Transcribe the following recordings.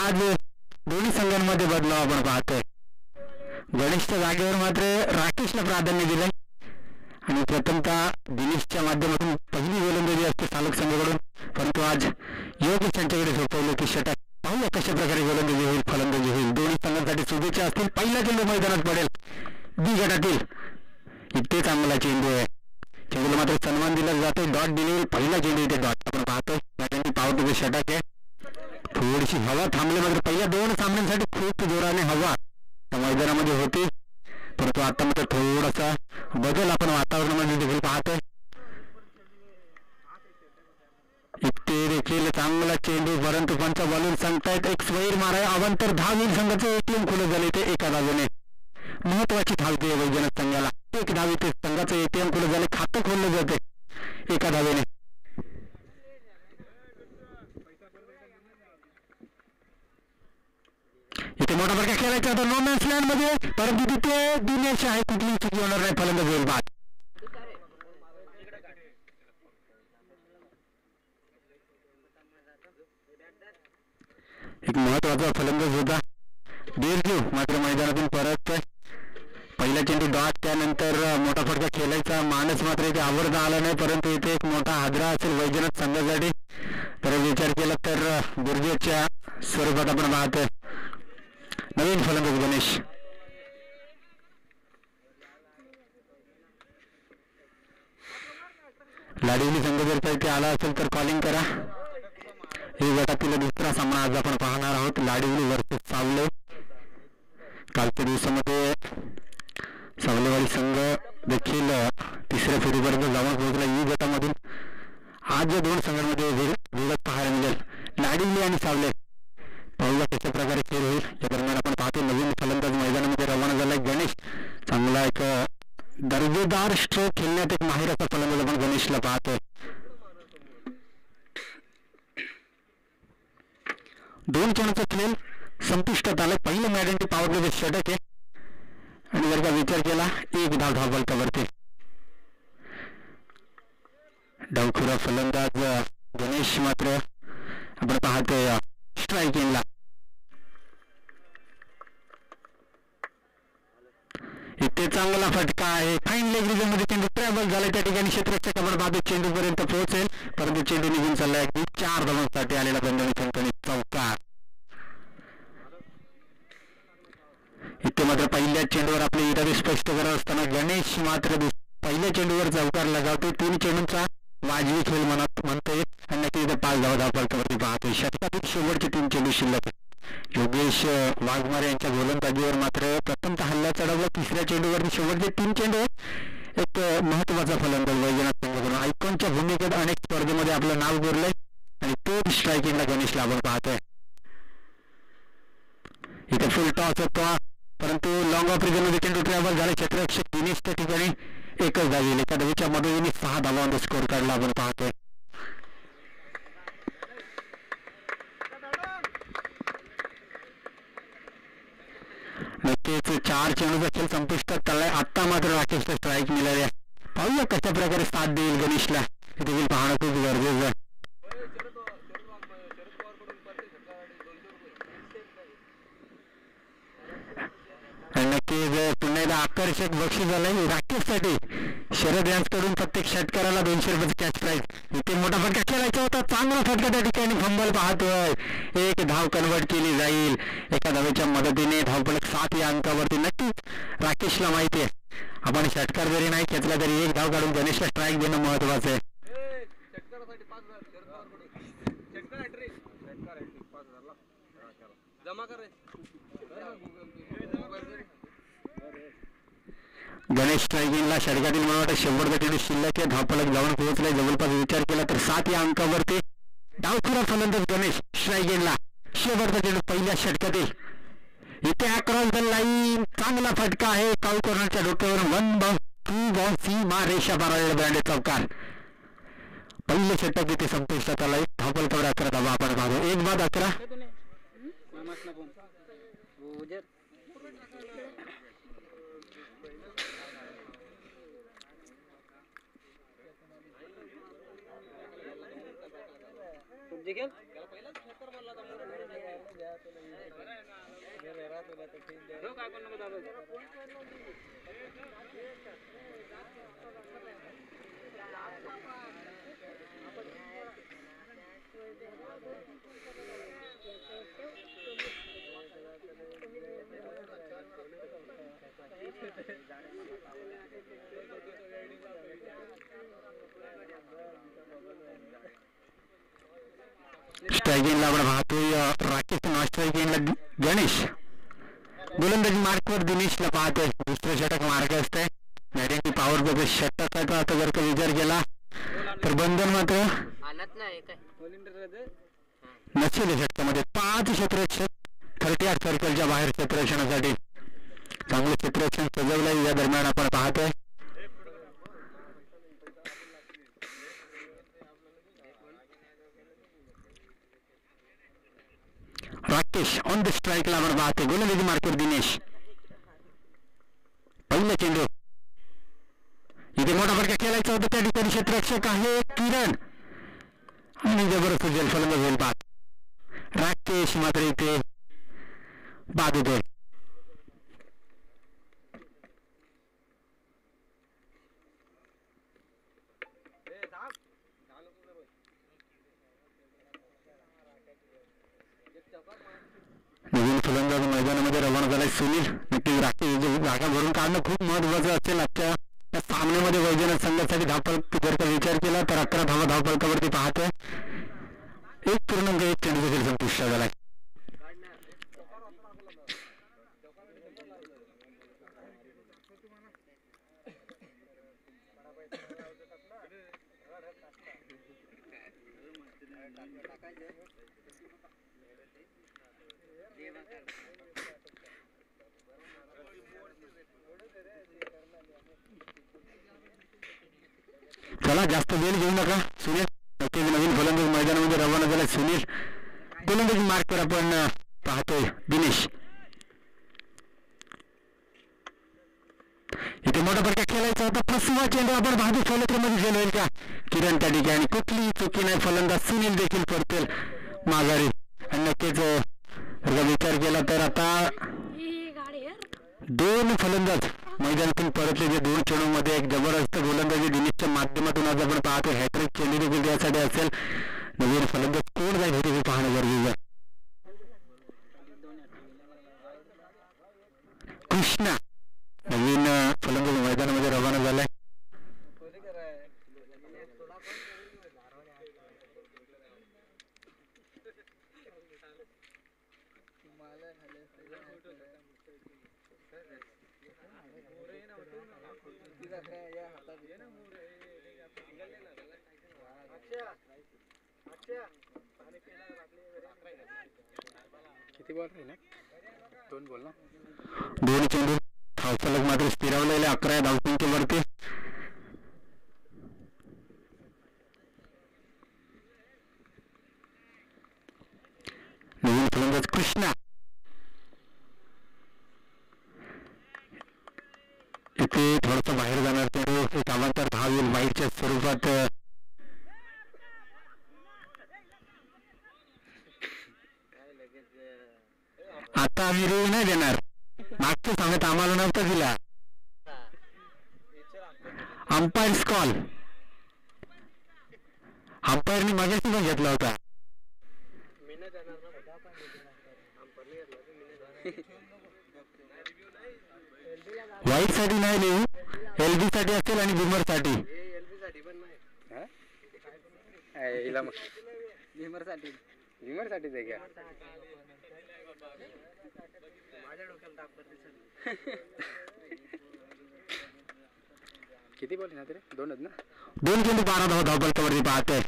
आज दोन्ही संघांमध्ये बदलाव आपण पाहतोय. गणेशच्या जागेवर मात्र राकेशला प्राधान्य दिलंय आणि प्रथमतः दिनेशच्या माध्यमातून पहिली गोलंदाजी असते चालक संघाकडून, परंतु आज योगेश यांच्याकडे सोपवलं की षटक. पाहूया कशा प्रकारे गोलंदाजी होईल, फलंदाजी होईल. दोन्ही संघांसाठी शुभेच्छा असतील. पहिला चेंडू मैदानात पडेल बी गटातील. इथे चांगला चेंडू आहे. चेंडूला मात्र सन्मान दिला जातो. डॉट दिले. पहिला चेंडू इथे डॉट आपण पाहतोय. त्याच्याने पावतो की षटक आहे. थोडीशी हवा थांबली मात्र पहिल्या दोन सामन्यांसाठी खूप जोराने हवा मैदानामध्ये होती, परंतु आता मात्र थोडासा बदल आपण वातावरणामध्ये देखील पाहतोय. इथे देखील चांगला चेंडू, परंतु पंच बॉलिंग सांगतायत एक स्वैर माराय अवंतर धाव संघाचं एटीएम खुलं झाले ते एका धावेने. महत्वाची धावते वैजनाथ संघाला. एक धाव ते संघाचं एटीएम खुलं झाले, खातं खोललं जाते एका धावेने. इथे मोठा फटका खेळायचा होता नो मॅन्स लँड मध्ये, परंतु तिथे दिनेश आहे, कुठलीही चुकी होणार नाही. फलंदाज होईल बाद. एक महत्वाचा फलंदाज होता देरजू, मात्र मैदानातून परत. पहिला चेंडू डॉट, त्यानंतर मोठा फटका खेळायचा मानस मात्र इथे आवडता आला नाही, परंतु इथे एक मोठा हादरा असेल वैजनाथ संघासाठी. तर विचार केला तर दुर्जेच्या स्वरूपात आपण पाहतोय नवीन फलंदाज गणेश. लाडीवली संघ जर इथे आला असेल तर कॉलिंग करा. हे गटातील दुसरा सामना आज आपण पाहणार आहोत, लाडीवली वर्सेस सावले. कालच्या दिवसामध्ये सावलेवाडी संघ देखील तिसऱ्या फेरीपर्यंत जाऊन पोहोचला. ई गटामधून आज या दोन संघांमध्ये विरोध पाहायला मिळेल, लाडीवली आणि सावले. पाहूया कशा प्रकारे खेळ होईल. या दरम्यान आपण पाहतो नवीन फलंदाज मैदानामध्ये रवाना झालाय गणेश. चांगला एक दर्जेदार स्ट्रोक खेळण्यात एक माहिर असा फलंदाज आपण गणेशला पाहतोय. दोन चेंडूचा खेळ संपुष्टात आलाय. पहिलं मॅडंटी पावरलेले षटक आहे आणि जर का विचार केला एक धाव धावफलकावरती. डावखुरा फलंदाज गणेश मात्र आपण पाहतोय स्ट्रायकिंगला. इथे चांगला फटका आहे. फाईन लेग रिजन मध्ये चेंडू ट्रॅव्हल झालाय. त्या ठिकाणी क्षेत्ररक्षक आपण पाहतो चेंडू पर्यंत पोहोचेल, परंतु चेंडू निघून चाललाय. अगदी 4 धावांसाठी आलेला दंडणी ठणठणीत चौकार. इथे मात्र पहिल्या चेंडूवर आपले इरादे स्पष्ट करत असताना गणेश मात्र पहिल्या चेंडूवर चौकार लगावतोय. 3 चेंडूंचा वाजवी खेळ म्हणतोय आणि नक्की इथे 5 धावा धावफलकावरती पाहतोय. षटकातील शेवटचे 3 चेंडू शिल्लक. योगेश वाघमारे यांच्या गोलंदाजीवर मात्र प्रथमतः हल्ला चढवला. तिसऱ्या चेंडूवर शेवटचे 3 चेंडू एक महत्वाचा फलंदाज वैजनाथ संघाकडून. आयकॉनच्या भूमिकेत अनेक स्पर्धेमध्ये आपलं नाव कोरलंय आणि तो स्ट्रायकिंगला गणेशला आपण पाहतोय. इथे फुल टॉस होता, परंतु लॉंग ऑफ रिजन मध्ये चेंडू ट्रॅव्हल झाले. क्षेत्ररक्षक दिनेश त्या ठिकाणी एकच धाव येईल. एका धावीच्या मदतीने 6 धावांचा स्कोर काढला आपण पाहतोय. नक्कीच 4 चेंडूचा खेळ संपुष्टात चाललाय. आता मात्र राकेशला स्ट्राईक मिळाल्या. पाहूया कशा प्रकारे साथ देईल गणेशला, हे देखील पाहणं खूप गरजेचं आहे. नक्कीच पुन्हा एकदा आकर्षक बक्षीस झालंय राकेशसाठी. शरद यांच्याकडून प्रत्येक षटकाराला 200 रुपयाची कॅश प्राईज. इथे मोठा फटका खेळायचा होता, चांगला फटका त्या ठिकाणी फंबल पाहतोय. एक धाव कन्वर्ट केली जाईल एका धावेच्या मदतीने. धावफलक 7 या अंकावरती. नक्कीच राकेशला माहिती आहे आपण षटकार जरी नाही खेचला तरी एक धाव काढून गणेशला स्ट्राईक देणं महत्वाचं आहे. गणेश स्ट्रायकिंगला षटकातील मला वाटतं शेवटचा चेंडू शिल्लक आहे. धावफलक जाऊन पोहोचलाय जवळपास. विचार केला तर 7 या अंकावरती. डावखुरा फलंदाज गणेश स्ट्रायकिंगला. शेवटचा चेंडू पहिल्या षटकातील. इथे अक्रॉस द लाईन चांगला फटका आहे. काऊ कॉर्नरच्या डोक्यावर 1 बाउंस 2 बाउंस सीमा रेषा पारायला ब्रँडेड चौकार. पहिले षटक इथे संपुष्टात आलाय. धावफलकावर 11 धावा आपण पाहतो. 1 बाद 11. स्ट्रायकिंगला आपण पाहतोय राकेश, नॉन स्ट्रायकिंगला गणेश, गोलंदाजी मार्कवर दिनेशला पाहतोय. दुसरं षटक मार्क असतंय. बॅटिंग पॉवर बघ षटकाचा आता जर का विचार केला तर बंधन मात्र नसेल षटकामध्ये. 5 क्षेत्ररक्षक 38 सर्कलच्या बाहेर क्षेत्ररक्षणासाठी चांगलं क्षेत्ररक्षण सजवलंय. या दरम्यान आपण पाहतोय राकेश ऑन द स्ट्राईकला आपण पाहतोय. गोलंदाजी मार्कवर दिनेश, पहिला चेंडू इथे मोठा फटका खेळायचा होता. त्या ठिकाणी क्षेत्ररक्षक आहे किरण आणि जबरदस्त जल फलंदाज होईल बाद. राकेश मात्र इथे बाद होतोय. नवीन फलंदाज मैदानामध्ये रवाना झालाय सुनील. नक्कीच राकेश जागा भरून काढणं खूप महत्वाचं असेल आजच्या या सामन्यामध्ये. वैजनाथ संघासाठी धावफलक जर का विचार केला तर 11 धावा धावफलकावरती पाहतोय. 1.1 चेंडू देखील संपुष्ट झालाय. चला जास्त वेळ घेऊ नका. सुनील नक्कीच नवीन फलंदाज मैदानामध्ये रवाना झाला. सुनील गोलंदाजी मार्कवर आपण पाहतोय दिनेश. इथे मोठा फटका खेळायचा होता. फसवा चेंडू आपण बाजू फलंदाजीमध्ये गेलो होईल का किरण त्या ठिकाणी. कुठलीही चुकी नाही. फलंदाज सुनील देखील परतेल माघारी. आणि नक्कीच विचार केला तर आता 2 फलंदाज मैदानातून परतले. जे 2 चेंडूमध्ये एक जबरदस्त गोलंदाजी दिनेशच्या माध्यमातून आज आपण पाहतो. हॅट्रिक चेंडू देखील त्यासाठी असेल. नवीन फलंदाज कोण जाईल हे देखील पाहणं गरजेचं आहे. कृष्णा नवीन फलंदाज मैदानामध्ये रवाना झालाय. किती बॉल आहे ना? 2 बॉल ना. 2 चेंडू धावफलक मात्र स्थिरावलेले 11 धावसंख्येवरती. नवीन फलंदाज कृष्णा इथे थोडंसं बाहेर जाणार चेंडू. एक अवांतर धाव येईल वाईटच्या स्वरूपात. आता आम्ही रूल नाही देणार. मागचं सांगत आम्हाला नव्हतं दिला. अंपायर्स कॉल अंपायरनी मागेच पण घेतला होता. वाईट साठी नाही लिहू. एलबी साठी असेल आणि बिमर साठी. किती बॉल ना तरी 2 ना. 2 चेंडू 12 धावा धावफलकावरती पाहतोय.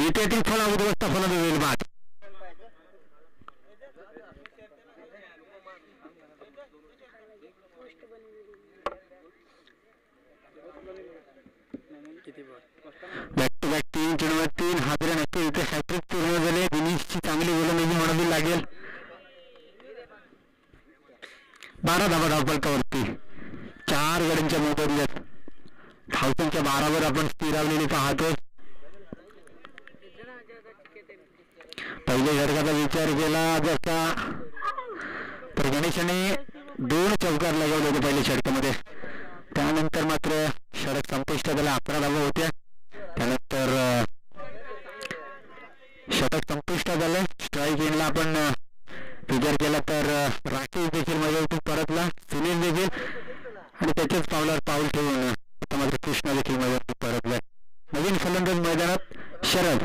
इथे फला उद्ध्वस्त फलंदाज होईल बाद. बॅक टू बॅक 3 चेंडूवर 3 हादरे. नक्की इथे हॅट्रिक पूर्ण झाले. दिनेशची चांगली गोलंदाजी म्हणावी लागेल. 12 धावा धावफलकावरती 4 गड्यांच्या मोबदल्यात धावसंख्या 12वर आपण स्थिरावलेली पाहतोय. पहिल्या षटकाचा विचार केला जसा गणेशाने 2 चौकार लगावले होते पहिल्या षटकामध्ये. त्यानंतर मात्र षटक संपुष्टात आलं. 11 धावा होत्या. त्यानंतर षटक संपुष्टात आलं. स्ट्राईक एंडला आपण विचार केला तर राकेश देखील मैदानातून परतला, सुनील देखील, आणि त्याच्याच पावलावर पाऊल ठेवून आता मात्र कृष्णा देखील मैदानातून परतलाय. नवीन फलंदाज मैदानात शरद.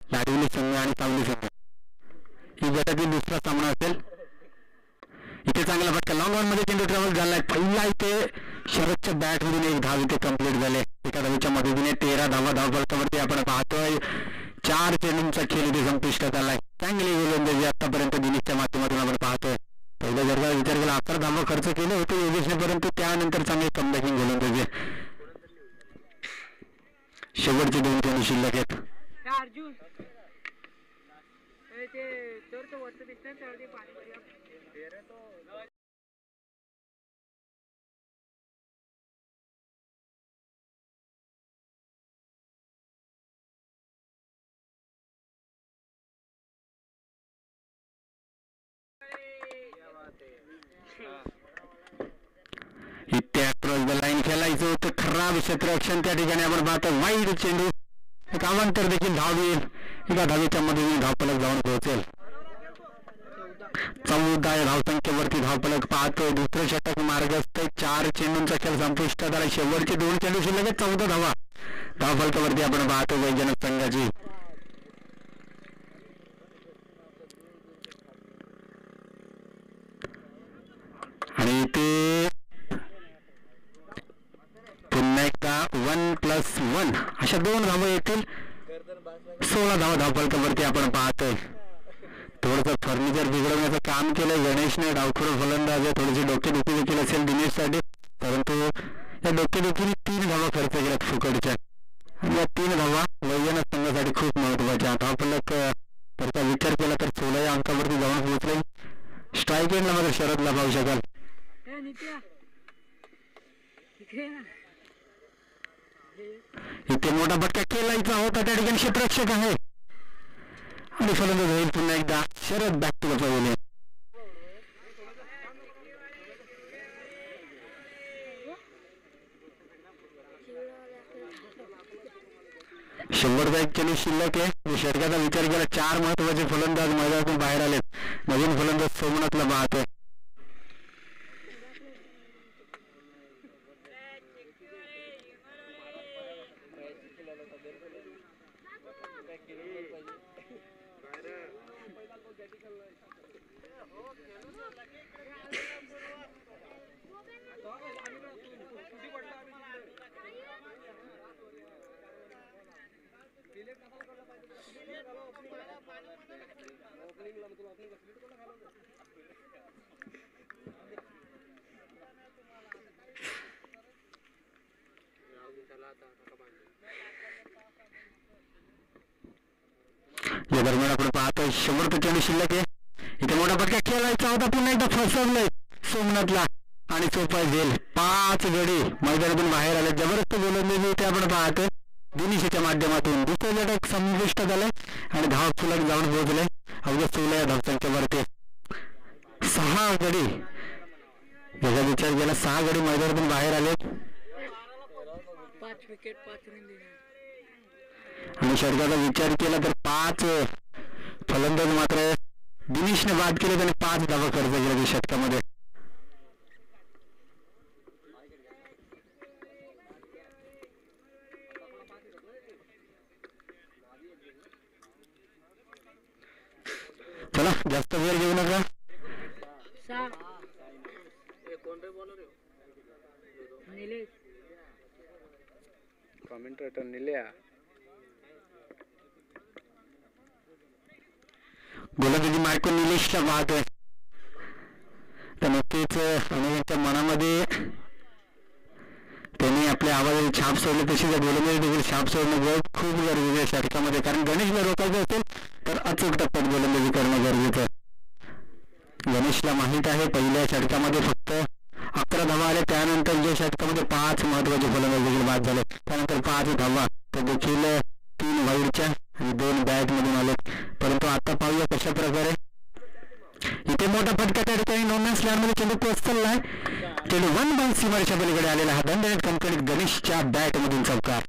लाडवली संघ आणि सावली संघ ही गटातील दुसरा सामना असेल. इथे चांगला फटका लॉंग ऑन मध्ये चेंडू ट्रॅव्हल झालाय. पहिला इथे शरदच्या बॅट मधून 1 धाव इथे कंप्लीट झाले. एका धावेच्या मदतीने 13 धावा धावफलकावरती आपण पाहतोय. 4 चेंडूंचा खेळ इथे संपुष्टात आलाय. चांगली गोलंदाजी आतापर्यंत दिनेशच्या माध्यमातून आपण पाहतोय. पहिल्या जर का विचार केला 11 धावा खर्च केले होते योगेशने, परंतु त्यानंतर चांगली कमबॅकिंग गोलंदाजी. शेवटचे 2 चेंडू शिल्लक आहेत. इथे अक्रॉस द लाईन खेळायचं होतं. खराब क्षेत्ररक्षण त्या ठिकाणी आपण पाहतो. वाईड चेंडू, एक अवांतर देखील धाव येईल. एका धावेच्या मदतीने धावफलक जाऊन पोहोचेल. 14 धावसंख्येवरती धावफलक पाहतोय. दुसरं षटक मार्गस्थ. 4 चेंडूंचा खेळ संपुष्टात आला. शेवटचे 2 चेंडू शिल्लक. 14 धावा धावफलकावरती आपण पाहतो वैजनाथ संघाची. आणि ते पुन्हा एकदा 1+1 अशा 2 धावा येतील. 16 धावा धावफलकावरती आपण पाहतोय. थोडंसं फर्निचर बिघडवण्याचं काम केलं गणेशने. डावखुरा फलंदाज आहे. थोडीशी डोकेदुखी देखील असेल दिनेशसाठी, परंतु या डोकेदुखीने 3 धावा खर्च केल्यात फुकटच्या. आणि या 3 धावा वैजनाथ संघासाठी खूप महत्वाच्या. धावफलक त्याचा विचार केला तर 16 या अंकावरती जाऊन पोहोचले. स्ट्राईक एंडला मात्र शरदला पाहू शकाल. इथे मोठा फटका केलायचा होता. त्या ठिकाणी क्षेत्ररक्षक आहे आणि फलंदाज होईल पुन्हा एकदा Sharad. Back to the pavilion. शेवटचा 1 चेंडू शिल्लक आहे. षटकाचा विचार केला 4 महत्वाचे फलंदाज मैदानातून बाहेर आलेत. नवीन फलंदाज सोमनाथला पाहतोय. या दरम्यान आपण पाहतोय शेवटचा चेंडू शिल्लक आहे. इथे मोठा फटका खेळायचा होता. पुन्हा एकदा फसवलंय सोमनाथला आणि सोपा झेल. 5 गडी मैदानातून बाहेर आले. जबरदस्त गोलंदाजी इथे आपण पाहतोय दिनेशच्या माध्यमातून. दुसरं षटक संपुष्ट झालंय आणि धावफलक जाऊन पोहोचले अवघ्या 16 या धावसंख्येवरती. 6 गडी याचा विचार केला 6 गडी मैदानातून बाहेर आले. 5 विकेट 5 रन आणि षटकाचा विचार केला तर 5 फलंदाज मात्र दिनेशने बाद केले. त्याने 5 धावा खर्च केला षटकामध्ये. चला जास्त वेळ घेऊ नका. कमेंटेटर निल्या गोलंदाजी मार्को निलेशला पाहतोय. तर नक्कीच अनेकांच्या मनामध्ये त्यांनी आपल्या आवाजाची छाप सोडली तशी त्या गोलंदाजी देखील छाप सोडणं खूप गरजेचं आहे षटकामध्ये, कारण गणेशला रोखायचं असेल तर अचूक टप्प्यात गोलंदाजी करणं गरजेचं आहे. गणेशला माहीत आहे पहिल्या षटकामध्ये फक्त 11 धावा आल्या, त्यानंतर ज्या षटकामध्ये 5 महत्वाचे फलंदाज देखील बाद झाले, त्यानंतर 5 धावा ते देखील 3 वाईडच्या आणि 2 बॅटमधून आले. परंतु आता पाहूया कशा प्रकारे इथे मोठा फटका त्या ठिकाणी नोंदणी स्लॅममध्ये चेंडू पोचलेला आहे. चेंडू 1 बाय सीमारेषा पलीकडे आलेला हा दणदणीत कणकणीत गणेशच्या बॅटमधून चौकार.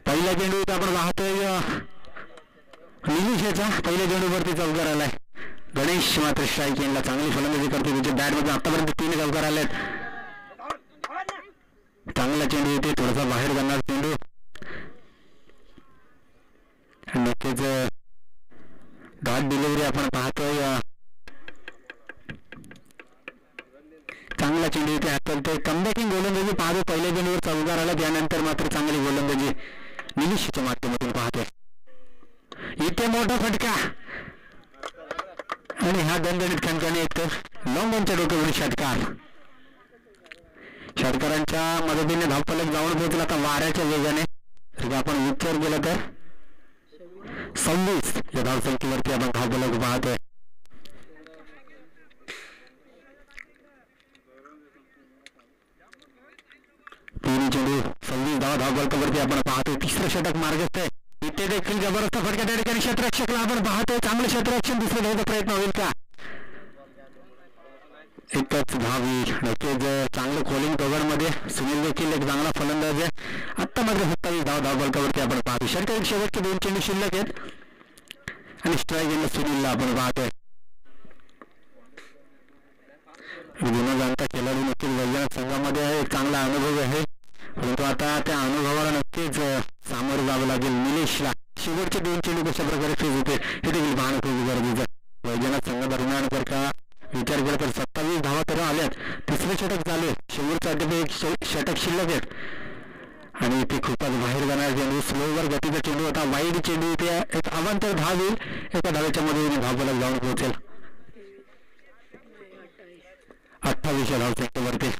पहिल्या चेंडूत आपण पाहतोय निलेश याचा पहिल्या चेंडूवरती चौकार आलाय. गणेश मात्र स्ट्राईक एंडला चांगली फलंदाजी करते, त्याच्या बॅटमध्ये आतापर्यंत 3 चौकार आलेत. चांगला चेंडू येते, थोडासा बाहेर जाणार चेंडू, नक्कीच डॉट डिलिव्हरी आपण पाहतोय. चांगला चेंडू येते हाताळतोय, कमबॅकिंग गोलंदाजी पाहतो. पहिल्या चेंडूवर चौकार आला, त्यानंतर मात्र चांगली गोलंदाजी निलेशच्या माध्यमातून पाहतोय. इथे मोठा फटका आणि हा दणदणीत खणखणीत लॉंगॉनच्या डोक्यावरील षटकार. षटकारांच्या मदतीने धावफलक जाऊन पोहोचला. आता वाऱ्याच्या वेगाने जर आपण विचार केला तर 26 या धावसंख्येवरती आपण धावफलक पाहतोय. तीन चेंडू 26 धावफलकावरती आपण पाहतोय. तिसरं षटक मार्गस्थ आहे. इथे देखील जबरदस्त फटका त्या ठिकाणी क्षेत्ररक्षकला आपण पाहतोय. चांगलं क्षेत्ररक्षण दुसरं धावचा प्रयत्न होईल का? एकच धाव येईल. नक्कीच चांगलं खोलिंग कव्हरमध्ये सुनील देखील एक चांगला फलंदाज आहे. आत्ता मात्र 27 धावफलकावरती आपण पाहतो. षटकातील शेवटचे 2 चेंडू शिल्लक आहेत आणि स्ट्राईक एंडला सुनीलला आपण पाहतोय. गुन्हा जाणता खेळाडू नक्कीच वैजनाथ संघामध्ये आहे, एक चांगला अनुभव आहे, परंतु आता त्या अनुभवाला नक्कीच सामोरं जावं लागेल निलेशला. शेवटचे 2 चेंडू कशा प्रकारे फेज होते हे देखील पाहणं खूप गरजेचं. वैजनाथ संघादरम्यान जर का विचार केला तर 27 धावा तर आल्यात, तिसरे षटक चालू आहे, शेवटचं अद्याप एक षटक शिल्लक आहेत आणि ते खूपच बाहेर जाणार चेंडू, स्लोवर गतीचा चेंडू होता, वाईड चेंडू, ते एक अवांतर धाव येईल, एका धावेच्या मध्ये धावफलक जाऊन पोहोचेल. 28 या धावसंख्येवरती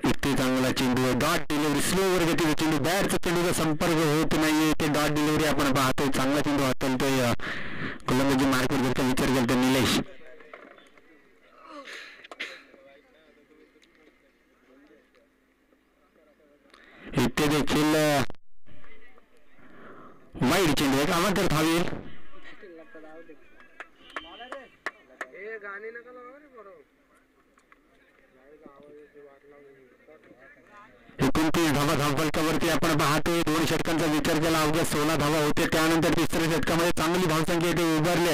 इतके चांगला चेंडू, डॉट डिलिव्हरी, स्लोवर गतीचा चेंडू, बॅटचा चेंडूचा संपर्क होत नाहीये, ते डॉट डिलिव्हरी आपण पाहतोय. चांगला चेंडू हाताळतोय गोलंदाजी मार्केट जर का विचार केला तर निलेश. इथे देखील वाईड चेंडू, एक अवांतर धाव येईल. 29 धावा धावफलकावरती आपण पाहतोय. 2 षटकांचा विचार केला अवघ्या 16 धावा होते, त्यानंतर तिसऱ्या षटकामध्ये चांगली धावसंख्या इथे उभारली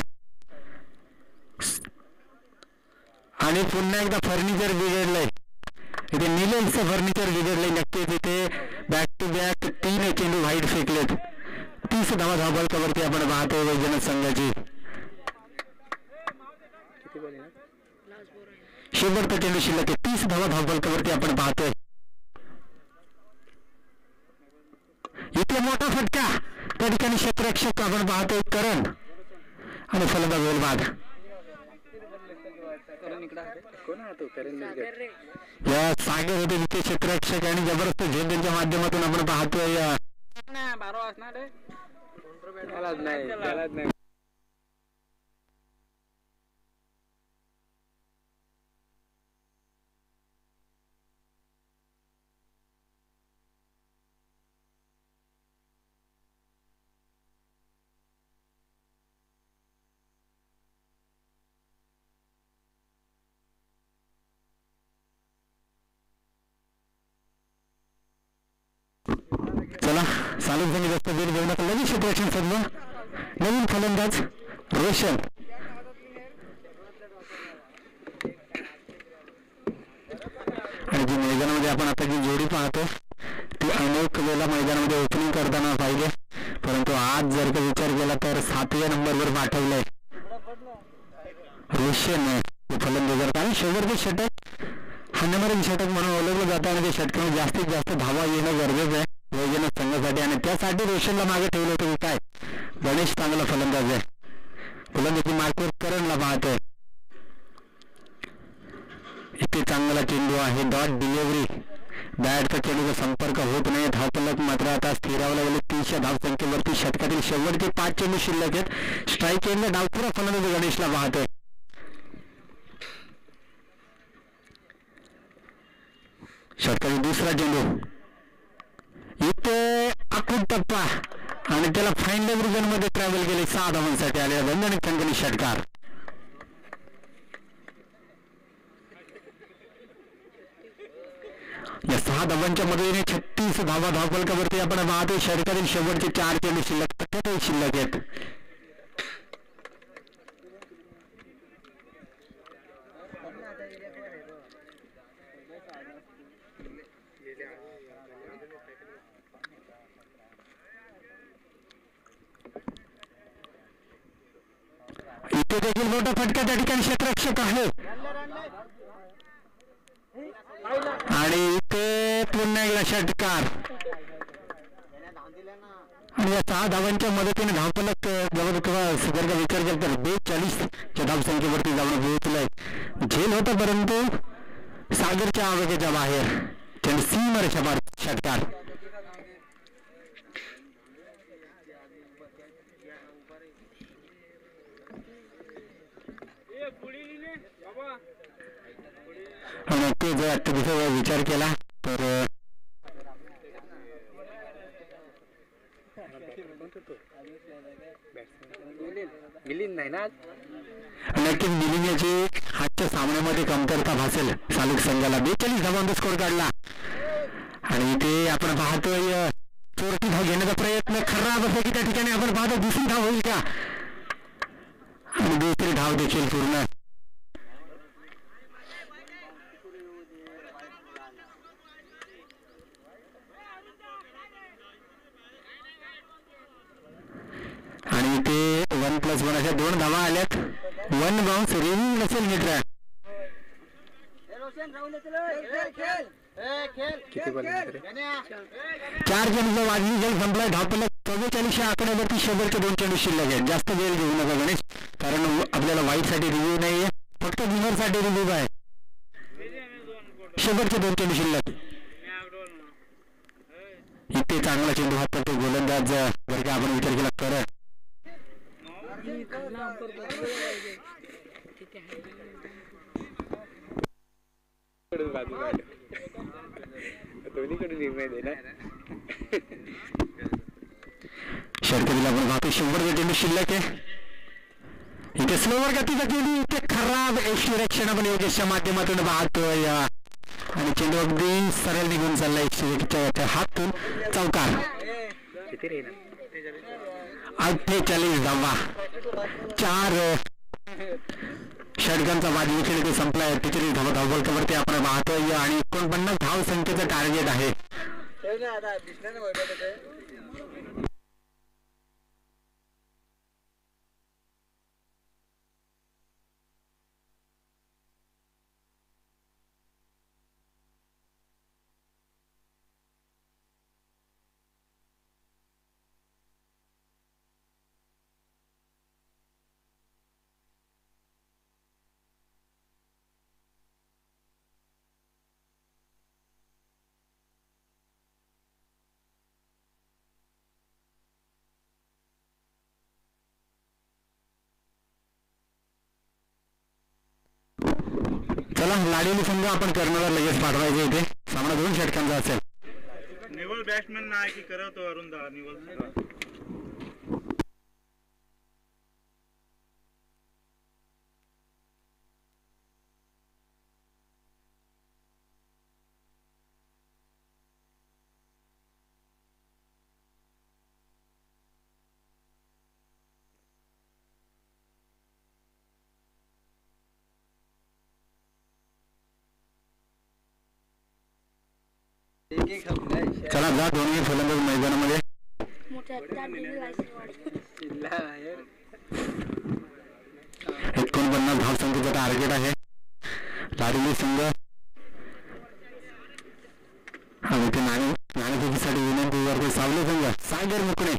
आणि पुन्हा एकदा फर्निचर बिघडलंय. इथे निलेशचं फर्निचर बिघडलंय. नक्कीच इथे बॅक टू बॅक 3 चेंडू वाईड फेकलेत. 30 धावा धावफलकावरती आपण पाहतोय वैजनाथ संघाची. शेवटचा चेंडू शिल्लक आहे. 30 धावा धावफलकावरती आपण पाहतोय. इथे मोठा फटका, त्या ठिकाणी क्षेत्ररक्षक आपण पाहतोय करण आणि फलंदाज होईल बाद. या सागर होते तिथे क्षेत्ररक्षक आणि जबरदस्त झेल त्यांच्या माध्यमातून आपण पाहतोय. चला चालून झाली जास्त वेळ घेऊ नका. लगेच क्षेत्ररक्षण सर्व नवीन फलंदाज रोशन. आणि जी मैदानामध्ये आपण आता जी जोडी पाहतो ती अनेक वेळेला मैदानामध्ये ओपनिंग करताना पाहिले, परंतु आज जर का विचार केला तर 7व्या नंबरवर पाठवलंय रोशन फलंदाज. आणि शेवटचे षटक हनुमारी षटक म्हणून ओळखलं जातं आणि ते षटकामध्ये जास्तीत जास्त धावा येणं गरजेचं आहे वैजनाथ संघासाठी आणि त्यासाठी रोशनला मागे ठेवलं होतं. काय गणेश चांगला फलंदाज आहे. फलंदाजी मार्कवर करणला पाहतोय. इथे चांगला चेंडू आहे. Dot delivery. बॅटचा चेंडूचा संपर्क होत नाही. धावफलक मात्र आता स्थिरावला गेले 30 धावसंख्येवरती. षटकातील शेवटचे 5 चेंडू शिल्लक आहेत. स्ट्राईक एंडला डावपुरा फलंदाज गणेशला पाहतोय. षटकातील दुसरा चेंडू इथे आखूड टप्पा आणि त्याला फाईनल रिजन मध्ये ट्रॅव्हल केले. 6 धावांसाठी आलेला दणदणीत चंगणी षटकार. या 6 धावांच्या मदतीने 36 धावा धावफलकावरती आपण पाहतो. षटकातील शेवटचे 4 चेंडू शिल्लक 78 शिल्लक आहेत. इथे देखील मोठा फटका त्या ठिकाणी क्षेत्ररक्षक आहे आणि इथे पुन्हा एकदा षटकार आणि या 6 धावांच्या मदतीने धावफलक जवळजवळ जर का विचार केला तर 42च्या धावसंख्येवरती जाऊन पोहोचलंय. झेल होता परंतु सागरच्या आवाक्याच्या बाहेर. चेंडू सीमारेषा पार. षटकार. नक्की जर आता विचार केला तर नक्कीच मिलिंद याची आजच्या सामन्यामध्ये कमतरता भासेल. सालुक संघाला 42 धावांचा स्कोर काढला आणि इथे आपण पाहतोय चोरटी धाव घेण्याचा प्रयत्न खराब असं की त्या ठिकाणी आपण पाहतो दुसरी धाव होईल का आणि दुसरी धाव देखील पूर्ण. आणि इथे 1+1 अशा 2 धावा आल्यात. 1 बाउन्स रिव्ह्यू नसेल मित्र. चार चेंडूचा वाजवी जल संपलाय. धावफलक 44 आकड्यावरती शेवटचे 2 चेंडू शिल्लक आहेत. जास्त वेळ घेऊ नका गणेश, कारण आपल्याला वाईट साठी रिव्ह्यू नाहीये, फक्त विनर साठी रिव्ह्यू आहे. शेवटचे 2 चेंडू शिल्लक. इथे चांगला चेंडू हात करतो गोलंदाज जर का आपण विचार केला तर षटकातील आपण पाहतो 100 चेंडू शिल्लक आहे. इथे स्लोवर गतीचा चेंडू इथे खराब एक्सट्रॅक्शन आपण योगेशच्या माध्यमातून पाहतोय आणि चेंडू अगदी सरळ निघून चालला 101च्या हातून. चौकार. 48 धावा. 4 षटकांचा वाजवी खेळ तो संपलाय. 43 धावा धावफलकावरती आपण पाहतोय आणि 49 धाव संख्येचं टार्गेट आहे. चला लाडीने समजा आपण कर्णधार लगेच पाठवायचे. इथे सामना 2 षटकांचा असेल. निवल बॅट्समॅन नाही की करतो अरुण दा निवल. चला जा दोन्ही फलंदाज मैदानामध्ये. 49 धावसंख्येचं टार्गेट आहे लाडली संघ. आणि ते नाणेफेकीसाठी विनंती करते सावले संघ. सागर मुकणे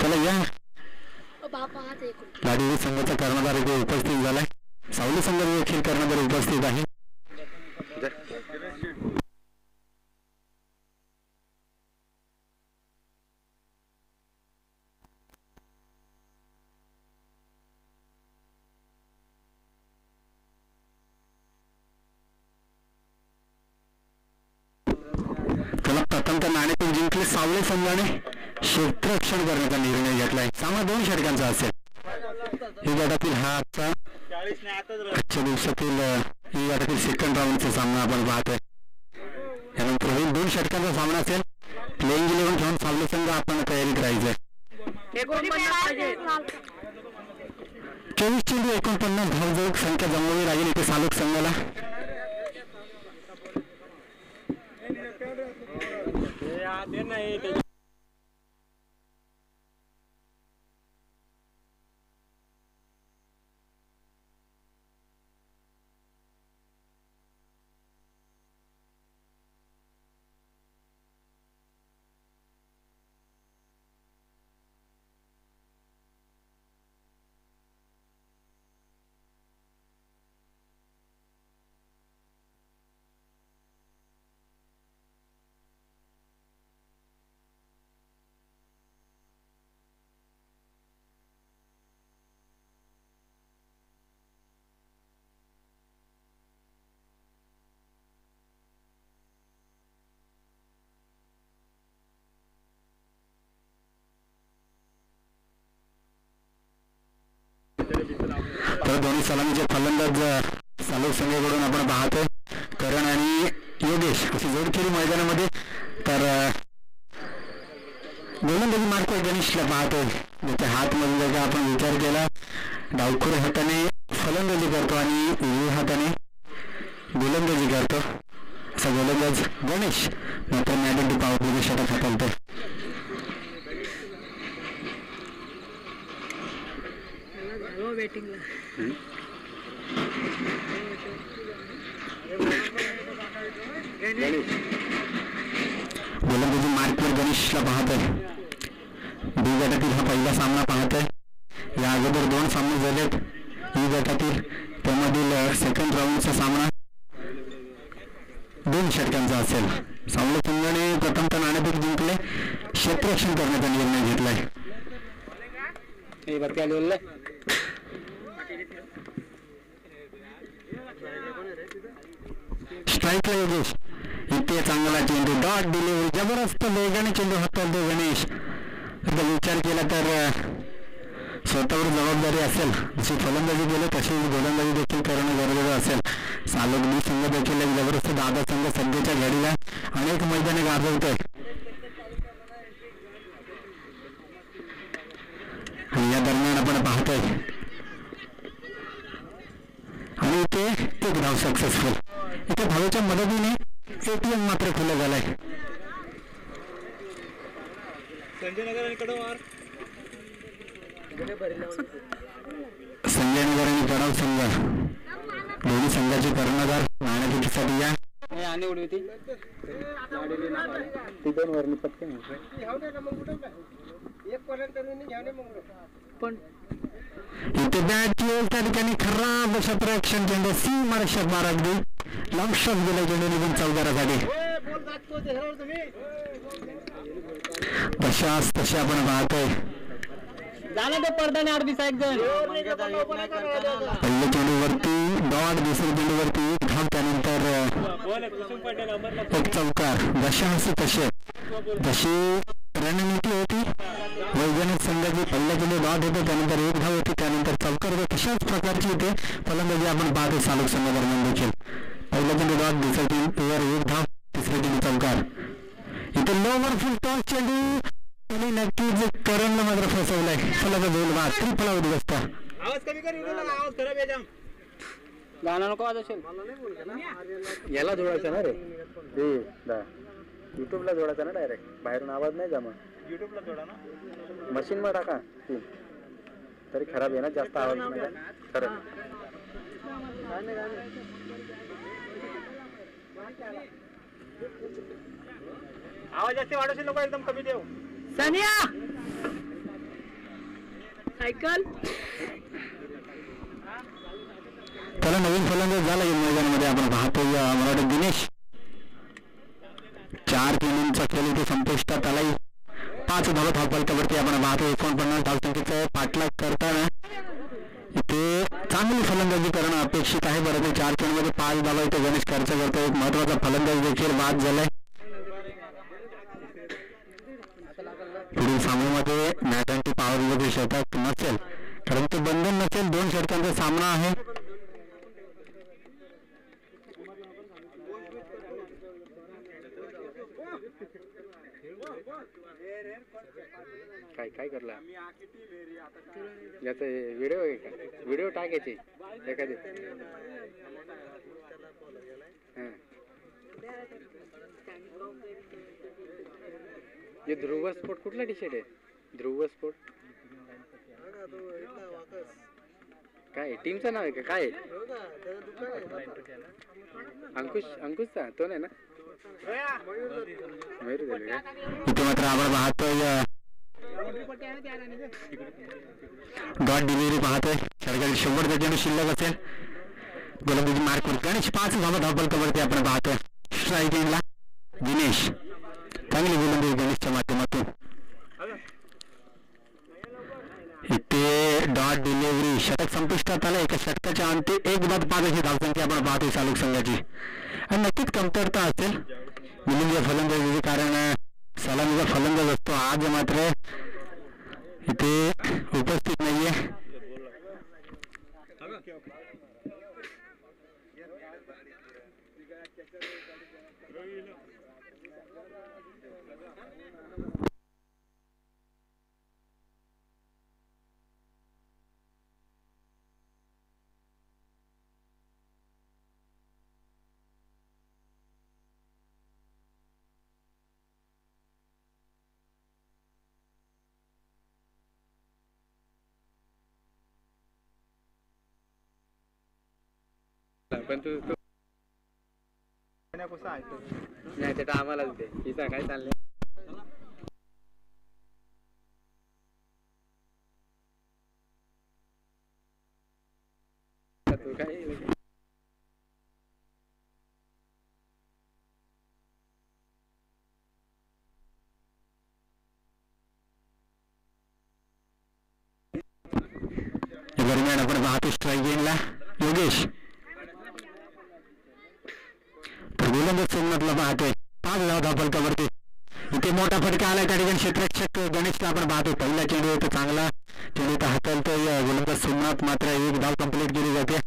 चला या. लाडली संघाचा कर्णधार इथे उपस्थित झालाय. सावली संघ देखील कर्णधार उपस्थित आहे. प्रथमतः नाणेफेक जिंकले सावले संघाने. क्षेत्ररक्षण करण्याचा निर्णय घेतलाय. सामना 2 षटकांचा असेल. ही गटातील हा आजच्या दिवसातील ही गटातील सेकंड राऊंडचा सामना आपण पाहतोय. यानंतर होईल 2 षटकांचा सामना असेल. प्लेइंग 11 घेऊन सावले संघ आपण तयारीत राहायचंय. 24 चेंडू 49 धावजोग संख्या जमवली लागेल इथे सालोक संघाला. तर दोन्ही सलामीचे फलंदाज सालोक संघाकडून आपण पाहतोय. करण आणि योगेश अशी जोड केली मैदानामध्ये. तर गोलंदाजी मार्को गणेशला पाहतोय. त्याच्या हातमध्ये जर आपण विचार केला डावखुऱ्या हाताने फलंदाजी करतो आणि उजव्या हाताने गोलंदाजी करतो असा गोलंदाज गणेश मात्र मॅडेंटी पॉवर प्ले षटक हाताळतोय. गोलंदाजी मार्कवर गणेशला पाहतोय. बी गटातील हा पहिला सामना पाहतोय. या अगोदर 2 सामने झालेत ई गटातील. त्यामधील सेकंड राऊंडचा सामना 2 षटकांचा असेल. सावले संघाने प्रथमतः नाणेफेक जिंकले. क्षेत्ररक्षण करण्याचा निर्णय घेतलाय. स्ट्राईकला योगेश. इथे चांगला चेंडू डॉट डिलिव्हरी जबरदस्त वेगाने चेंडू हाताळतो गणेश. आता विचार केला तर स्वतःवर जबाबदारी असेल. जशी फलंदाजी केली तशी गोलंदाजी देखील करणं गरजेचं असेल. सालोक बी संघ देखील एक जबरदस्त दादा संघ सध्याच्या घडीला अनेक मैदाने गाजवतोय. आणि या दरम्यान आपण पाहतोय आणि इथे 1 धाव सक्सेसफुल. इथे धावेच्या मदतीने एटीएम मात्र खुलं झालंय. संजय नगर आणि कडाव संघ दोन्ही संघाचे कर्णधार नाणेफेकीसाठी या. इथे बॅटची त्या ठिकाणी खराब अशा प्रक्षण चेंडू सीमार शब्दार अगदी लक्षात गेला चेंडू निघून चौकारासाठी. तशा आपण पाहतोय पहिल्या चेंडूवरती डॉट दुसऱ्या चेंडूवरती 1 धाव त्यानंतर 1 चौकार. जशी रणनीती होती वैज्ञानिक संघाची. पहिल्या चेंडू डॉट होते त्यानंतर 1 धाव होती त्यानंतर चौकार होते. तशाच प्रकारची इथे फलंदाजी आपण पाहतो सालोक संघादरम्यान देखील. पहिल्या चेंडू डॉट दुसऱ्या चेंडूवर 1 धाव तिसऱ्या चेंडू चौकार. इथे लोवर फुल टॉस चेंडू आणि नक्कीच करणला मात्र फसवलाय. फलंदाज बोल बाद त्रिफला उद्ध्वस्त. गाणं नको वाजव असेल याला जोडायचं ना रे ते युट्यूबला जोडायचा ना डायरेक्ट बाहेरून आवाज नाही जमा युट्यूबला जोडा ना मशीन मध्ये टाका तरी खराब आहे ना जास्त आवाज नाही का खरं आवाज जास्त वाढवशील नको एकदम कमी देऊ सानिया सायकल त्याला नवीन फलंदाज झाला या मैदानामध्ये आपण पाहतोय मला वाटतं दिनेश 4 चेंडूंचा खेळ इथे संपुष्टात आलाय 5 धावा धावफलकावरती आपण पाहतोय 49 धावसंख्येचा पाठलाग करताना इथे चांगली फलंदाजी करणं अपेक्षित आहे बरं 4 चेंडूमध्ये 5 धावा इथे गणेश खर्च करतो एक महत्वाचा फलंदाज देखील बाद झालाय पुढील सामन्यामध्ये मॅदानची पॉवर विभागाचे षटक नसेल कारण ते बंधन नसेल 2 षटकांचा सामना आहे काय काय करला याचा व्हिडिओ टाकायचे एखादे हे ध्रुव स्पोर्ट कुठला टी शर्ट आहे ध्रुव स्पोर्ट काय टीमचं नाव आहे का काय अंकुशचा तो नाही ना इथे मात्र आपण पाहतोय डॉट डिलिव्हरी पाहतोय सरकारी 100 चेंडू शिल्लक असेल गोलंदाजी मार्क गणेश 5 धावा धावफलकावरती आपण पाहतोय स्ट्राईक एंडला दिनेश चांगली गोलंदाजी गणेशच्या माध्यमातून इथे डॉट डिलिव्हरी षटक संपुष्टात आलं एका षटकाच्या अंती 1-5 अशी धावसंख्या आपण पाहतोय चालक संघाची आणि नक्कीच कमतरता असेल मिलिंद फलंदाजी कारण सलामीचा फलंदाज असतो आज मात्र इथे उपस्थित नाहीये पण तू नाही ते आम्हालाच दे हिचा काय चाललंय तू काय दरम्यान आपण पाहतो स्ट्राईक गेनला योगेश गोलंदाज सोमनाथला पाहतोय 5 धावा धावफलकावरती इथे मोठा फटका आला त्या ठिकाणी क्षेत्ररक्षक गणेशला आपण पाहतोय पहिला चेंडू होतो चांगला चेंडू तर हाताळतोय गोलंदाज सोमनाथ मात्र 1 धाव कंप्लीट केली जाते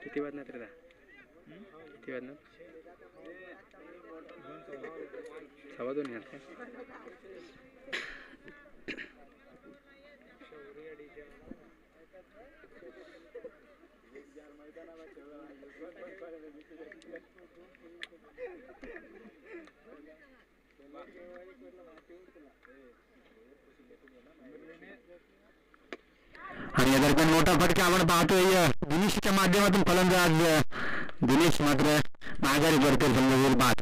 किती वाजणार रे किती वाजणार 2:15 आणि या दरम्यान मोठा फटका आपण पाहतोय दिनेशच्या माध्यमातून फलंदाज दिनेश मात्र माघारी करतोय फलंदाजीवर बाद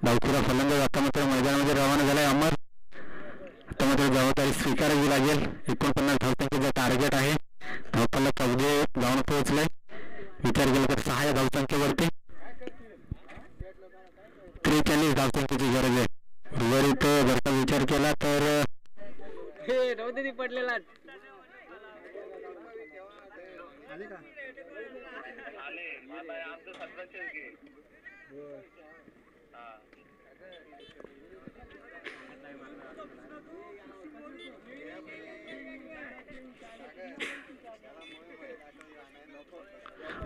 डावखुरा फलंदाज आता मात्र मैदानामध्ये रवाना झालाय अमर आता मात्र जबाबदारी स्वीकारावी लागेल 49 धावसंख्येचं टार्गेट आहे धावफलक अवघे जाऊन पोहोचलंय विचार केला तर 6 धावसंख्येवरती 43 धावसंख्येची गरज आहे उर्वरित जर का विचार केला तर पडलेला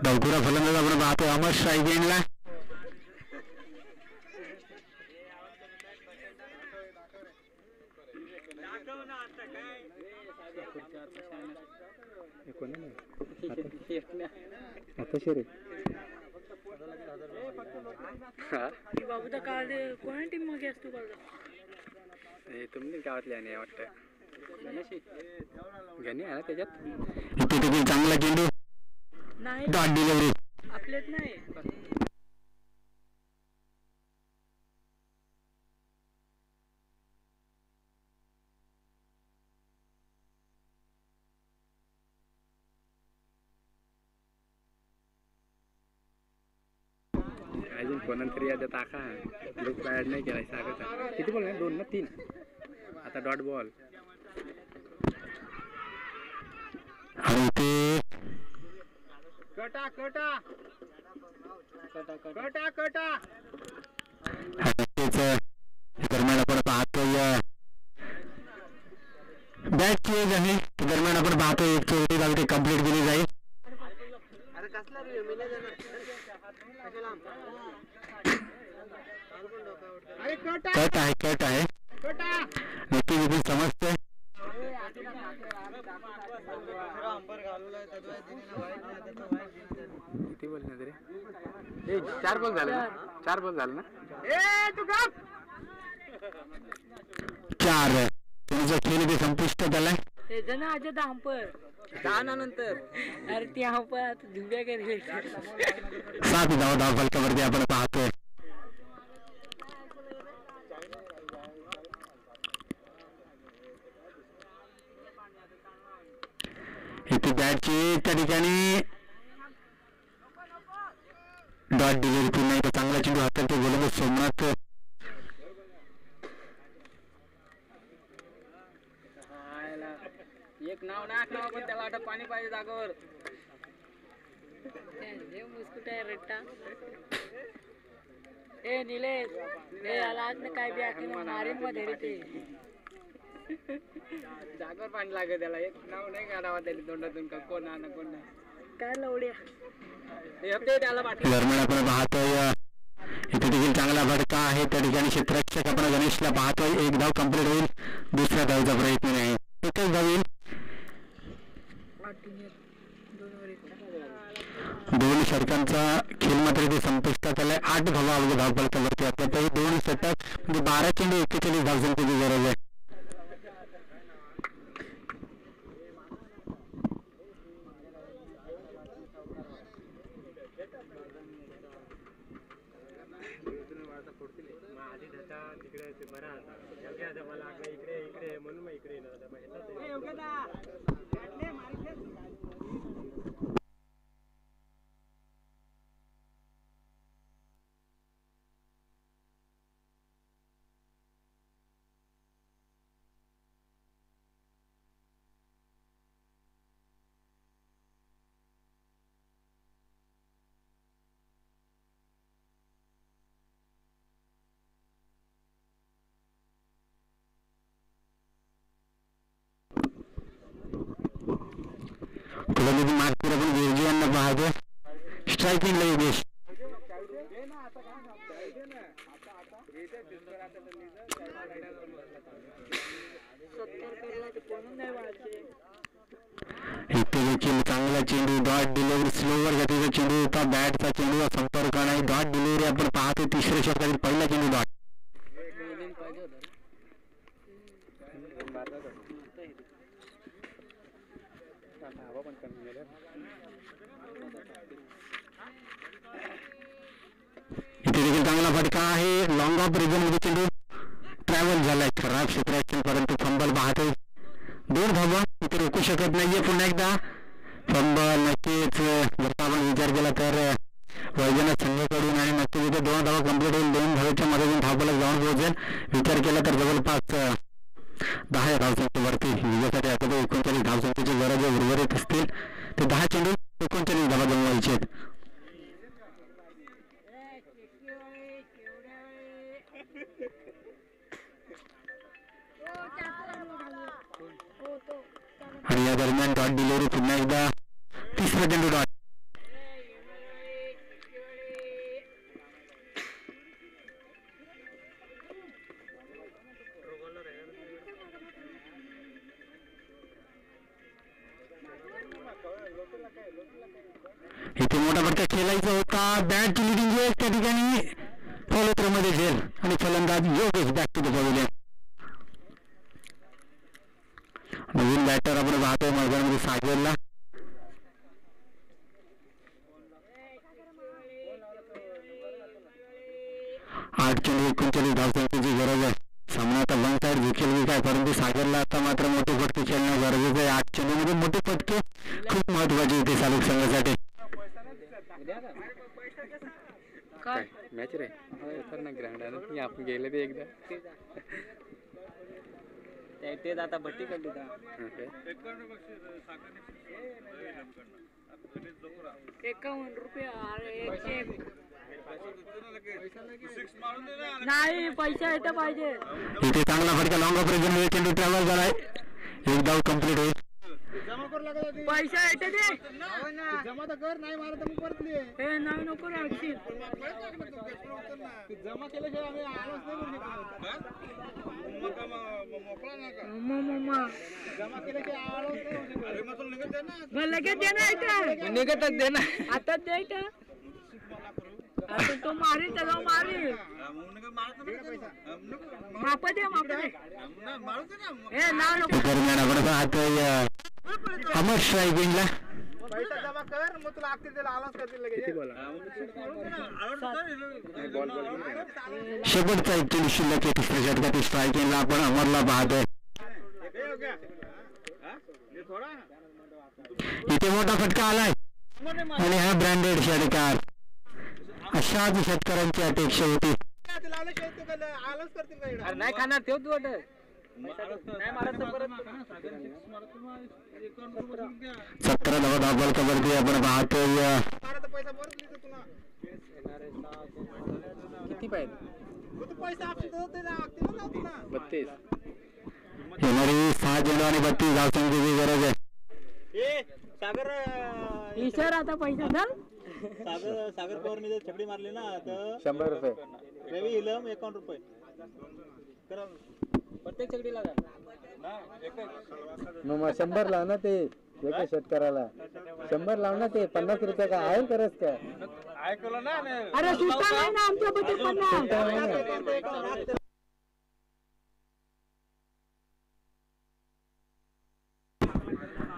डावखुरा फलंदाज आपण पाहतोय अमर स्ट्राईक एंडला ना आता काय आता शरी बाबू तर काल कोणा टीम मध्ये असतो काल तुम्ही गावातले आणि वाटतं गणी आहे ना त्याच्यात इथे चांगला चेंडू नाही डॉट डिलिव्हरी आपल्यात नाही अजून कोणतरी आता टाका ग्रुप ऍड नाही केलाय सांगत किती बॉल आहे 2 ना 3 आता डॉट बॉल आणि ते कटा कटा कटा कटा दरम्यान आपण पाहतोय बॅट चेंज आहे दरम्यान आपण पाहतोय एक चोरी लागते कंप्लीट केली जाईल कट आहे नक्की देखील समजते किती बॉल ना तरी 4 बॉल झाले ना 4 बॉल झाले ना 4 तुमचा खेळ ते संपुष्टात आलाय हे जण आज धांपर नंतर अरे ती हंपर आता धुव्या केली 7 धाव फलकावरती आपण पाहतोय इथे बॅटची त्या ठिकाणी डॉट डिलिव्हरी पुन्हा एकदा चांगला चेंडू हातात गोलंदाज सोमनाथ एक नाव ना पण त्याला आता पाणी पाहिजे जागेवर मुस्कुट आहे रट्टा ए निलेश हे आला आज ना काय बी आखी मारीन मध्ये रे ते जागेवर पाणी लागेल त्याला एक नाव नाही काढावा त्याला तोंडातून का कोण ना कोण नाही काय लवड्या त्याला दरम्यान आपण पाहतोय इथे देखील चांगला फटका आहे त्या ठिकाणी क्षेत्ररक्षक आपण गणेशला पाहतोय एक धाव कंप्लीट होईल दुसऱ्या धावचा प्रयत्न नाही एकच धाव येईल 2 षटकांचा खेळ मात्र ते संपुष्टात आलाय 8 धावा अवघ्या धावफलकावरती आपल्या तरी 2 षटक म्हणजे 12 चेंडू 41 धावसंख्येची गरज आहे मागपूर आपण गिरजीवांना पाहतो स्ट्रायकिंगला योगेश इथे देखील चांगला चेंडू डॉट डिलिव्हरी स्लोवर गतीचा चेंडू होता बॅटचा चेंडू संपर्क नाही डॉट डिलिव्हरी आपण पाहतो तिसऱ्या षटकातील पहिला चेंडू डॉट इथे देखील चांगला फटका आहे लॉंग ऑफ रिजन मध्ये चेंडू ट्रॅव्हल झालाय खराब क्षेत्ररक्षण परंतु फंबल पाहतोय 2 धावा इथे रोखू शकत नाहीये पुन्हा एकदा फंबल नक्कीच जर आपण विचार केला तर वैजनाथ संघाकडून आणि नक्कीच इथे 2 धावा कंप्लीट होईल 2 धावेच्या मदतीने धावफलक जाऊन पोहोचेल विचार केला तर जवळपास 10 धावसंख्येवरती विजयासाठी आता 39 धावसंख्येची गरज उर्वरित असतील ते 10 चेंडू 39 धावा जमवायचे आहेत आणि या दरम्यान डॉट डिलिव्हरी पुन्हा एकदा तिसरा चेंडू डॉट इथे मोठा फटका खेळायचा होता. बॅटची लिडिंग आहे त्या ठिकाणी फॉलो थ्रो मध्ये झेल आणि फलंदाज Yogesh back to the pavilion. नवीन बॅटर आपण पाहतोय मैदानामध्ये सागरला. आठ चेंडू 39 धावसंख्येची गरज आहे. सामना आता वन साईड झुकेल की काय, परंतु सागरला आता मात्र मोठे फटके खेळणं गरजेचं आहे. 8 चेंडूमध्ये मोठे फटके खूप महत्वाचे होते चालक संघासाठी. काय मॅच रे तर ना ग्राउंड आहे आपण गेले ते एकदा तेच आता भट्टी काढली का 51 रुपये नाही पैसा येतं पाहिजे. इथे चांगला फटका लॉंग ऑपरेशन चेंडू ट्रॅव्हल झालाय. एक धाव कंप्लीट होईल. पैसा येते दे जमा तर कर नाही मारत मी परत हे नाही नको रे अक्षित जमा केल्याशिवाय आम्ही आलोच नाही जमा केल्याशिवाय आलोच नाही लगेच दे ना निघतच दे ना आता दे आता तो मारी त्याला मारी माप दे हे ना नको दरम्यान आपण आता अमर स्ट्रायकिंगला पैसा जमा कर मग तुला आखतील त्याला आलाच करतील लगेच शेवटचा एक चेंडू शिल्लक आहे. तिसऱ्या षटकात स्ट्रायकिंगला आपण अमरला पाहतोय. इथे मोठा फटका आलाय आणि हा ब्रँडेड षटकार. अशाच षटकारांची अपेक्षा होती. नाही खाणार ठेव तू 17 धावा कबड्डी आपण पाहतोय. किती पाहिजे 32 येणारी 6 चेंडू आणि 32 धावसंख्येची गरज आहे. ईश्वर आता पैसा झाल सागर पवारने छकडी मारली ना तर 100 रुपये रवी इलम 51 रुपये प्रत्येक छकडी लागा मग 100 लाव ना ते एका षटकाराला 100 लाव ना ते 50 रुपये का आहे करस का ऐकलं ना अरे सुट्टा नाही ना आमच्या बद्दल 50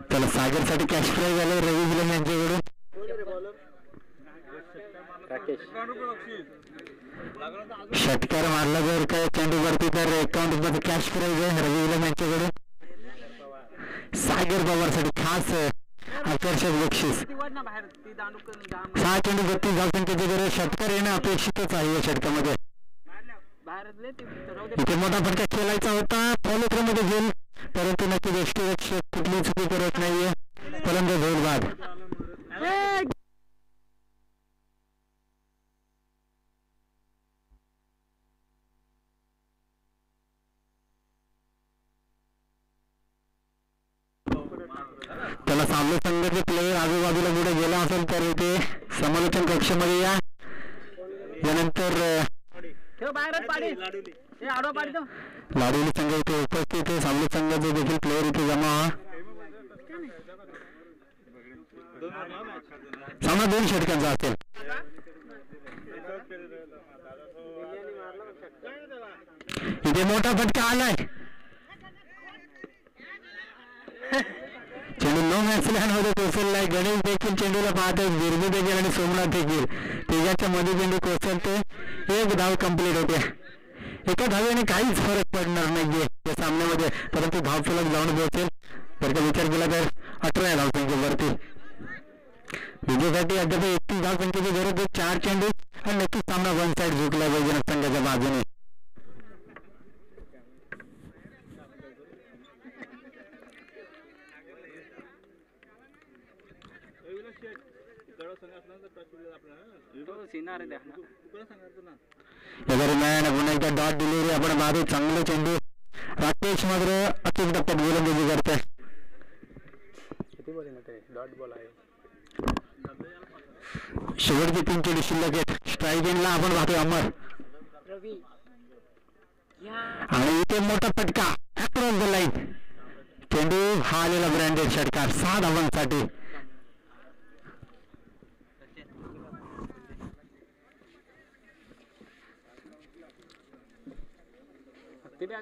त्याला सागरसाठी कॅश फ्राय झालं रवी विलम यांच्याकडून. राकेश षटकार मारला जर काय चेंडूवरती तर 51 रुपयाचं कॅश प्राईज आहे रवी विलम यांच्याकडून. सागर पवारसाठी खास आकर्षक बक्षीस. 6 चेंडू 32 धावसंख्येची गरज. षटकार येणं अपेक्षितच आहे या षटकामध्ये. इथे मोठा फटका खेळायचा होता. फॉलो थ्रो मध्ये घेईल परंतु नक्की यष्टीरक्षक कुठली चुकी करत नाहीये. फलंदाज होईल बाद. त्याला सामने संघाचे प्लेयर आजूबाजूला पुढे गेला असेल तर इथे समालोचन कक्षामध्ये या. यानंतर लाडोली संघ इथे उपस्थित आहे. सामने संघाचे देखील प्लेयर इथे जमा व्हा. सामना 2 षटकांचा असेल. इथे मोठा फटका आलाय. चेंडू नो मॅचल्यामध्ये कोसळलाय. गणेश देखील चेंडूला पाहतोय. बिरबू देखील आणि सोमनाथ देखील त्याच्या मध्ये चेंडू कोसळते. 1 धाव कंप्लीट होते. एका धावेने काहीच फरक पडणार नाहीये या सामन्यामध्ये परंतु धावफलक जाऊन पोहोचेल. जर का विचार केला तर 18 धावसंख्येवरती विजयासाठी अद्याप 31 धावसंख्येची गरज आहे. 4 चेंडू आणि नक्कीच सामना वन साईड झुकला वैजनाथ संघाच्या बाजूने. या दरम्यान पुन्हा एकदा डॉट डिलिव्हरी आपण मागे चांगले चेंडू. राकेश मात्र अचूक टप्प्यात गोलंदाजी करते. शेवटचे 3 चेंडू शिल्लक आहेत. स्ट्रायकिंगला आपण पाहतोय अमर आणि इथे मोठा फटका अक्रॉस द लाईन. चेंडू हा आलेला ब्रँडेड षटकार 6 धावांसाठी. 24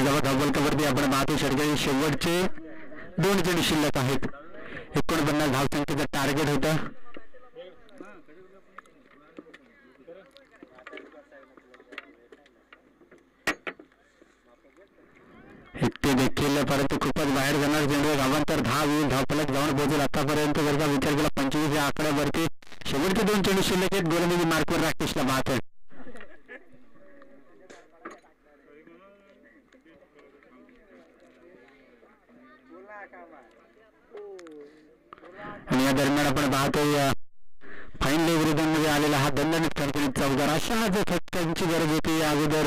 धावफलकावरती आपण पाहतो षटकातील शेवटचे 2 चेंडू शिल्लक आहेत. 49 धावसंख्येचं टार्गेट होतं. ते देखील परंतु खूपच बाहेर जाणार चेंडू धावांतर धावफलक जाऊन पोहोचेल. आतापर्यंत जर का विचार केला 25 या आकड्यावरती शेवटचे 2 चेंडू शिल्लक आहेत. गोलंदाजी मार्कवर राकेशला पाहतोय. आणि या दरम्यान आपण पाहतोय फाईन लेग विरोधांमध्ये आलेला हा दणदणीत खणखणीत चौकार. अशा जर फटक्यांची गरज होती अगोदर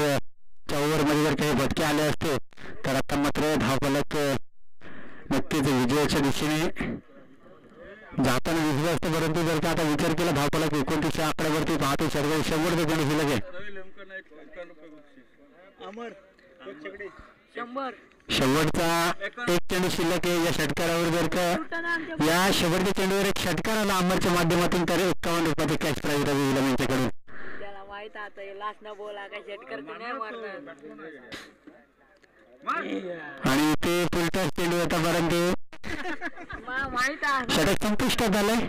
ओव्हरमध्ये जर काही फटके आले असते तर आता मात्र धावफलक नक्कीच विजयाच्या दिशेने जाताना दिसलं असतं. परंतु जर का आता विचार केला धावफलक 29 आकड्यावरती पाहतो शेवटचे चेंडू शिल्लक आहे. शेवटचा 1 चेंडू शिल्लक आहे. या षटकारावर जर का या शेवटच्या चेंडूवर एक षटकार आला अमरच्या माध्यमातून तर 51 रुपयाचे कॅश प्राईज रवी विलम यांच्याकडून. आणि ते फुलटॉस चेंडू होता परंतु षटक संपुष्टात आलंय.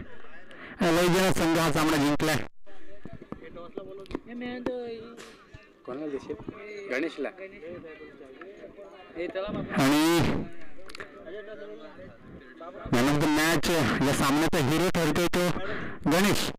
लयजना संघ हा सामना जिंकलाय. गणेशला आणि मॅन ऑफ द मॅच या सामन्याचा हिरो ठरतोय तो गणेश.